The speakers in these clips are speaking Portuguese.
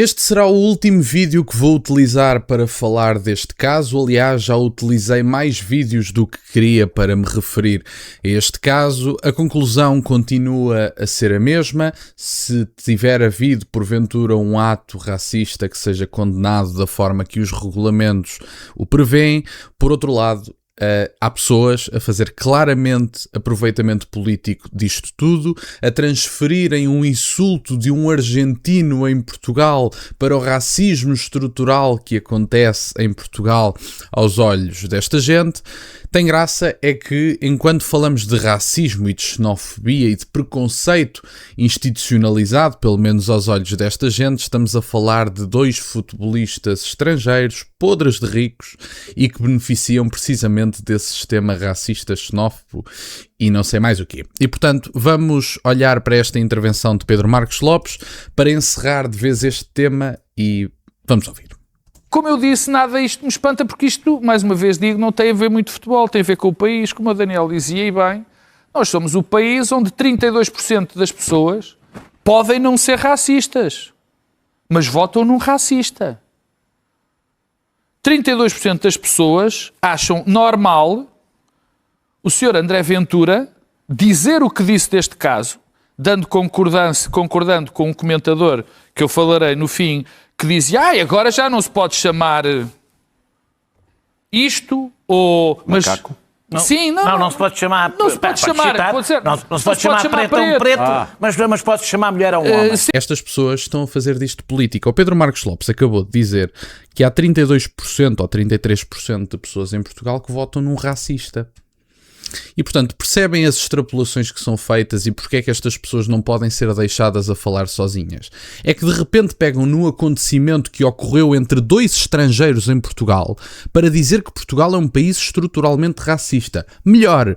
Este será o último vídeo que vou utilizar para falar deste caso. Aliás, já utilizei mais vídeos do que queria para me referir a este caso. A conclusão continua a ser a mesma. Se tiver havido, porventura, um ato racista que seja condenado da forma que os regulamentos o prevêem, por outro lado, há pessoas a fazer claramente aproveitamento político disto tudo, a transferirem um insulto de um argentino em Portugal para o racismo estrutural que acontece em Portugal aos olhos desta gente. Tem graça é que, enquanto falamos de racismo e de xenofobia e de preconceito institucionalizado, pelo menos aos olhos desta gente, estamos a falar de dois futebolistas estrangeiros, podres de ricos, e que beneficiam precisamente desse sistema racista, xenófobo e não sei mais o quê. E, portanto, vamos olhar para esta intervenção de Pedro Marcos Lopes para encerrar de vez este tema e vamos ouvir. Como eu disse, nada isto me espanta, porque isto, mais uma vez digo, não tem a ver muito com futebol, tem a ver com o país. Como o Daniel dizia, e bem, nós somos o país onde 32% das pessoas podem não ser racistas, mas votam num racista. 32% das pessoas acham normal o Sr. André Ventura dizer o que disse deste caso, concordando com um comentador que eu falarei no fim, que dizia, agora já não se pode chamar isto ou... Mas, não, sim, não se pode chamar... Não se pode chamar... Não se pode chamar preto a um preto, mas pode-se chamar mulher a um homem. Estas pessoas estão a fazer disto política. O Pedro Marcos Lopes acabou de dizer que há 32% ou 33% de pessoas em Portugal que votam num racista. E, portanto, percebem as extrapolações que são feitas e porque é que estas pessoas não podem ser deixadas a falar sozinhas. É que, de repente, pegam no acontecimento que ocorreu entre dois estrangeiros em Portugal para dizer que Portugal é um país estruturalmente racista. Melhor,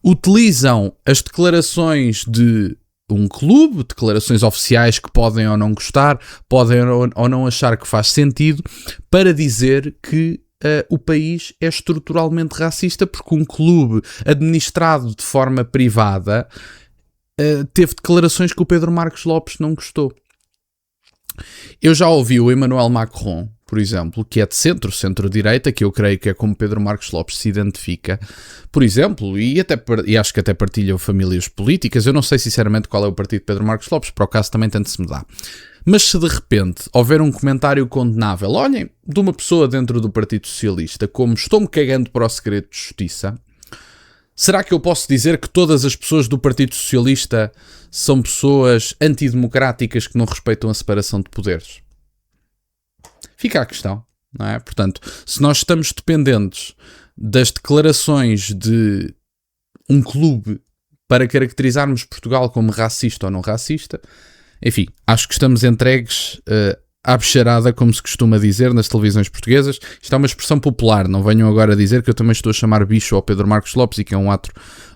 utilizam as declarações de um clube, declarações oficiais que podem ou não gostar, podem ou não achar que faz sentido, para dizer que o país é estruturalmente racista porque um clube administrado de forma privada teve declarações que o Pedro Marcos Lopes não gostou. Eu já ouvi o Emmanuel Macron, por exemplo, que é de centro-direita, que eu creio que é como Pedro Marcos Lopes se identifica, por exemplo, e acho que até partilham famílias políticas. Eu não sei sinceramente qual é o partido de Pedro Marcos Lopes, para o caso também tanto-se me dá. Mas se de repente houver um comentário condenável, olhem, de uma pessoa dentro do Partido Socialista, como estou-me cagando para o segredo de justiça, será que eu posso dizer que todas as pessoas do Partido Socialista são pessoas antidemocráticas que não respeitam a separação de poderes? Fica a questão, não é? Portanto, se nós estamos dependentes das declarações de um clube para caracterizarmos Portugal como racista ou não racista, enfim, acho que estamos entregues à bicharada, como se costuma dizer nas televisões portuguesas. Isto é uma expressão popular, não venham agora a dizer que eu também estou a chamar bicho ao Pedro Marcos Lopes e que é um ato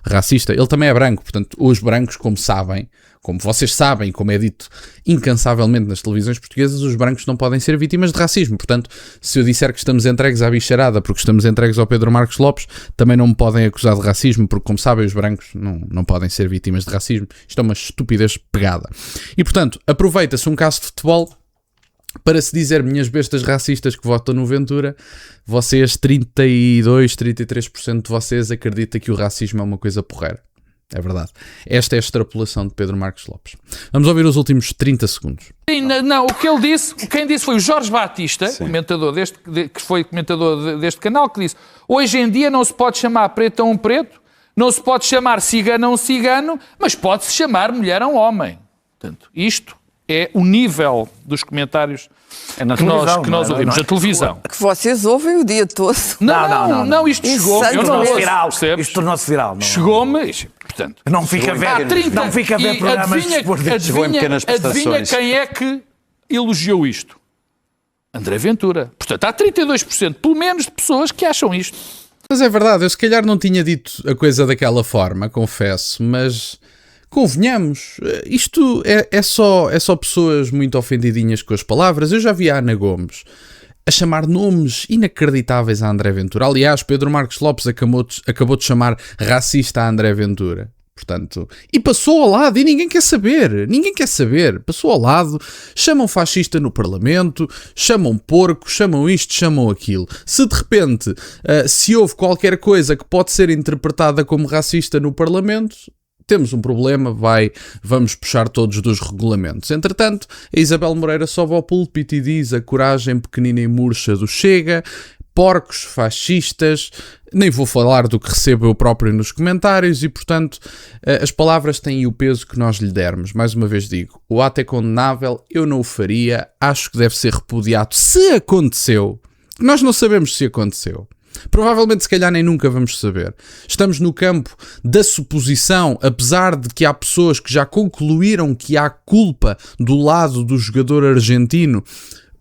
racista. Ele também é branco, portanto, os brancos, como sabem, como vocês sabem, como é dito incansavelmente nas televisões portuguesas, os brancos não podem ser vítimas de racismo. Portanto, se eu disser que estamos entregues à bicharada porque estamos entregues ao Pedro Marcos Lopes, também não me podem acusar de racismo, porque, como sabem, os brancos não podem ser vítimas de racismo. Isto é uma estupidez pegada. E, portanto, aproveita-se um caso de futebol para se dizer, minhas bestas racistas que votam no Ventura, vocês, 33% de vocês acreditam que o racismo é uma coisa porreira. É verdade. Esta é a extrapolação de Pedro Marcos Lopes. Vamos ouvir os últimos 30 segundos. Sim, não, o que ele disse, quem disse foi o Jorge Batista, que foi comentador deste canal, que disse, hoje em dia não se pode chamar preto a um preto, não se pode chamar cigano a um cigano, mas pode-se chamar mulher a um homem. Portanto, isto é o nível dos comentários que nós ouvimos na televisão. Que vocês ouvem o dia todo. Não, isto chegou-me. Isto tornou-se viral. Chegou-me, portanto... Não fica a ver programas de desporto. Adivinha quem é que elogiou isto? André Ventura. Portanto, há 32%, pelo menos, de pessoas que acham isto. Mas é verdade, eu se calhar não tinha dito a coisa daquela forma, confesso, mas... Convenhamos, isto é só pessoas muito ofendidinhas com as palavras. Eu já vi a Ana Gomes a chamar nomes inacreditáveis a André Ventura. Aliás, Pedro Marcos Lopes acabou de chamar racista a André Ventura. Portanto, e passou ao lado e ninguém quer saber, passou ao lado, chamam fascista no Parlamento, chamam porco, chamam isto, chamam aquilo. Se de repente se houve qualquer coisa que pode ser interpretada como racista no Parlamento, temos um problema, vamos puxar todos dos regulamentos. Entretanto, a Isabel Moreira sobe ao púlpito e diz a coragem pequenina e murcha do Chega, porcos, fascistas, nem vou falar do que recebo eu próprio nos comentários e, portanto, as palavras têm o peso que nós lhe dermos. Mais uma vez digo, o ato é condenável, eu não o faria, acho que deve ser repudiado. Se aconteceu, nós não sabemos se aconteceu. Provavelmente, se calhar, nem nunca vamos saber. Estamos no campo da suposição, apesar de que há pessoas que já concluíram que há culpa do lado do jogador argentino.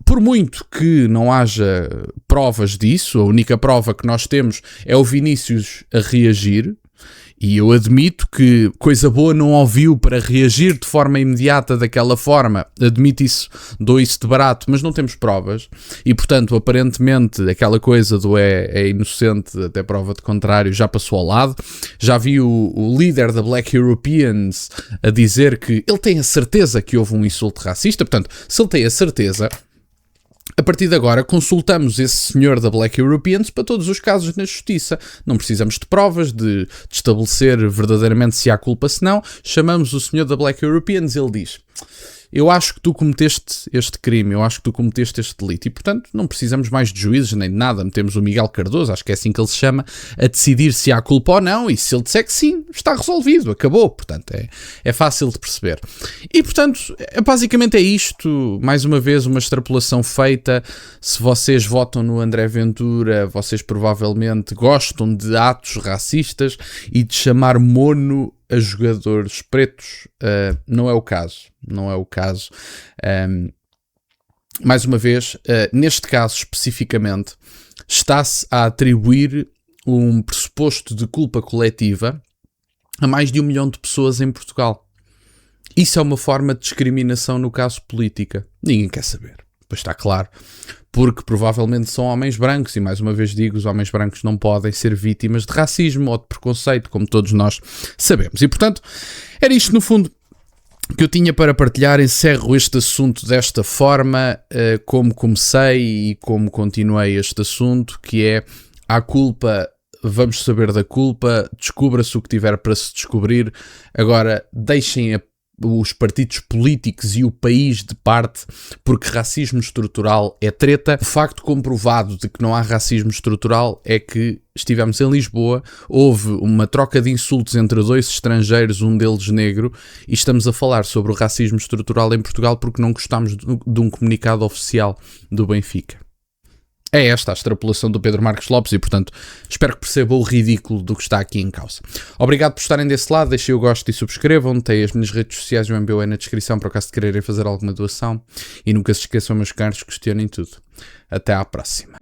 Por muito que não haja provas disso, a única prova que nós temos é o Vinícius a reagir, e eu admito que coisa boa não ouviu para reagir de forma imediata daquela forma, admito isso, dou isso de barato, mas não temos provas, e portanto aparentemente aquela coisa do é inocente até prova de contrário já passou ao lado. Já vi o líder da Black Europeans a dizer que ele tem a certeza que houve um insulto racista, portanto, se ele tem a certeza, a partir de agora consultamos esse senhor da Black Europeans para todos os casos na justiça. Não precisamos de provas, de estabelecer verdadeiramente se há culpa, se não. Chamamos o senhor da Black Europeans e ele diz: eu acho que tu cometeste este crime, eu acho que tu cometeste este delito. E, portanto, não precisamos mais de juízes nem de nada. Metemos o Miguel Cardoso, acho que é assim que ele se chama, a decidir se há culpa ou não. E se ele disser que sim, está resolvido, acabou. Portanto, é fácil de perceber. E, portanto, basicamente é isto. Mais uma vez, uma extrapolação feita. Se vocês votam no André Ventura, vocês provavelmente gostam de atos racistas e de chamar mono a jogadores pretos. Não é o caso. Não é o caso. Mais uma vez, neste caso especificamente, está-se a atribuir um pressuposto de culpa coletiva a mais de 1 milhão de pessoas em Portugal. Isso é uma forma de discriminação no caso política. Ninguém quer saber. Pois está claro. Porque provavelmente são homens brancos, e mais uma vez digo, os homens brancos não podem ser vítimas de racismo ou de preconceito, como todos nós sabemos. E portanto, era isto no fundo que eu tinha para partilhar. Encerro este assunto desta forma, como comecei e como continuei este assunto, que é: há culpa, vamos saber da culpa, descubra-se o que tiver para se descobrir. Agora, deixem os partidos políticos e o país de parte, porque racismo estrutural é treta. O facto comprovado de que não há racismo estrutural é que estivemos em Lisboa, houve uma troca de insultos entre 2 estrangeiros, um deles negro, e estamos a falar sobre o racismo estrutural em Portugal porque não gostámos de um comunicado oficial do Benfica. É esta a extrapolação do Pedro Marcos Lopes e, portanto, espero que percebam o ridículo do que está aqui em causa. Obrigado por estarem desse lado, deixem o gosto e subscrevam, tem as minhas redes sociais e o MBA na descrição para o caso de quererem fazer alguma doação, e nunca se esqueçam, meus caros, questionem tudo. Até à próxima.